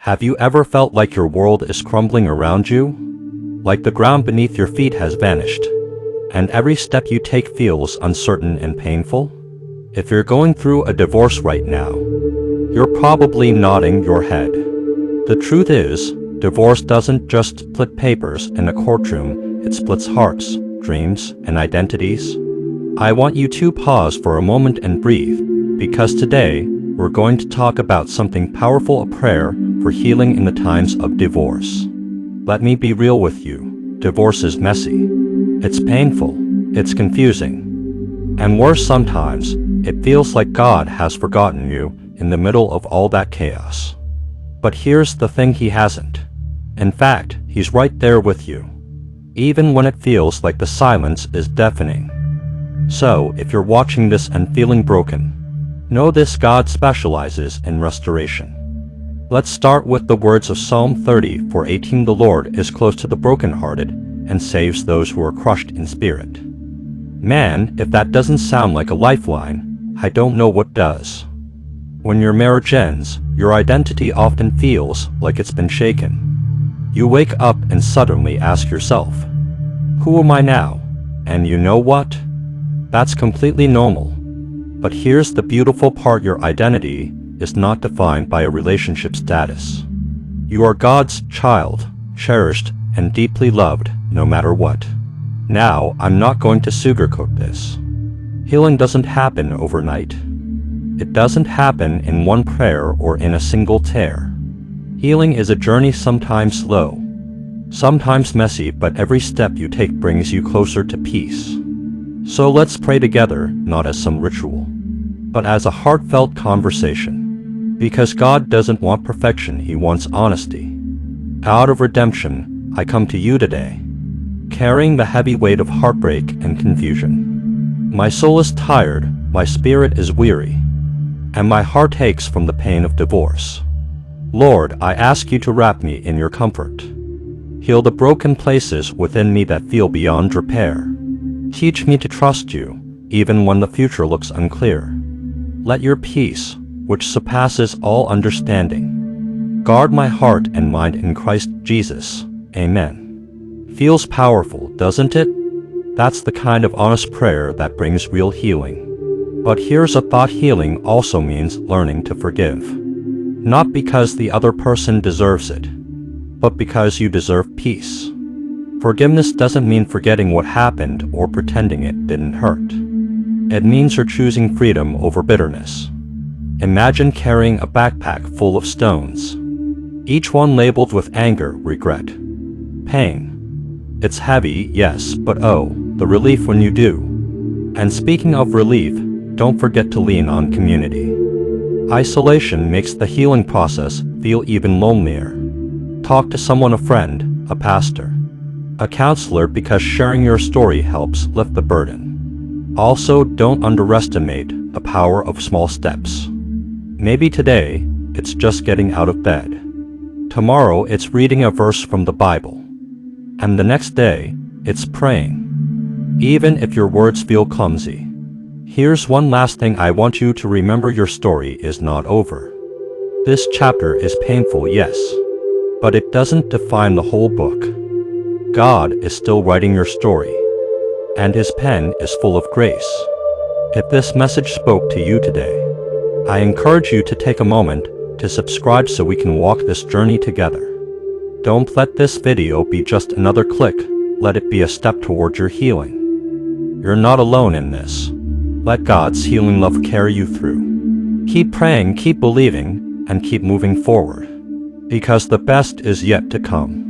Have you ever felt like your world is crumbling around you? Like the ground beneath your feet has vanished, and every step you take feels uncertain and painful? If you're going through a divorce right now, you're probably nodding your head. The truth is, divorce doesn't just split papers in a courtroom, it splits hearts, dreams, and identities. I want you to pause for a moment and breathe, because today, we're going to talk about something powerful, a prayer for healing in the times of divorce. Let me be real with you. Divorce is messy. It's painful. It's confusing. And worse, sometimes, it feels like God has forgotten you in the middle of all that chaos. But here's the thing, He hasn't. In fact, He's right there with you, even when it feels like the silence is deafening. So, if you're watching this and feeling broken, know this: God specializes in restoration. Let's start with the words of Psalm 30:18. The Lord is close to the brokenhearted and saves those who are crushed in spirit. Man, if that doesn't sound like a lifeline, I don't know what does. When your marriage ends, your identity often feels like it's been shaken. You wake up and suddenly ask yourself, who am I now? And you know what? That's completely normal. But here's the beautiful part: your identity is not defined by a relationship status. You are God's child, cherished and deeply loved, no matter what. Now, I'm not going to sugarcoat this. Healing doesn't happen overnight. It doesn't happen in one prayer or in a single tear. Healing is a journey, sometimes slow, sometimes messy, but every step you take brings you closer to peace. So let's pray together, not as some ritual, but as a heartfelt conversation. Because God doesn't want perfection, He wants honesty. Out of redemption, I come to you today, carrying the heavy weight of heartbreak and confusion. My soul is tired, my spirit is weary, and my heart aches from the pain of divorce. Lord, I ask you to wrap me in your comfort. Heal the broken places within me that feel beyond repair. Teach me to trust you, even when the future looks unclear. Let your peace, which surpasses all understanding, guard my heart and mind in Christ Jesus. Amen. Feels powerful, doesn't it? That's the kind of honest prayer that brings real healing. But here's a thought: healing also means learning to forgive. Not because the other person deserves it, but because you deserve peace. Forgiveness doesn't mean forgetting what happened or pretending it didn't hurt. It means you're choosing freedom over bitterness. Imagine carrying a backpack full of stones, each one labeled with anger, regret, pain. It's heavy, yes, but oh, the relief when you do. And speaking of relief, don't forget to lean on community. Isolation makes the healing process feel even lonelier. Talk to someone, a friend, a pastor, a counselor, because sharing your story helps lift the burden. Also, don't underestimate the power of small steps. Maybe today, it's just getting out of bed. Tomorrow, it's reading a verse from the Bible. And the next day, it's praying. Even if your words feel clumsy. Here's one last thing I want you to remember: your story is not over. This chapter is painful, yes, but it doesn't define the whole book. God is still writing your story, and His pen is full of grace. If this message spoke to you today, I encourage you to take a moment to subscribe so we can walk this journey together. Don't let this video be just another click, let it be a step toward your healing. You're not alone in this. Let God's healing love carry you through. Keep praying, keep believing, and keep moving forward, because the best is yet to come.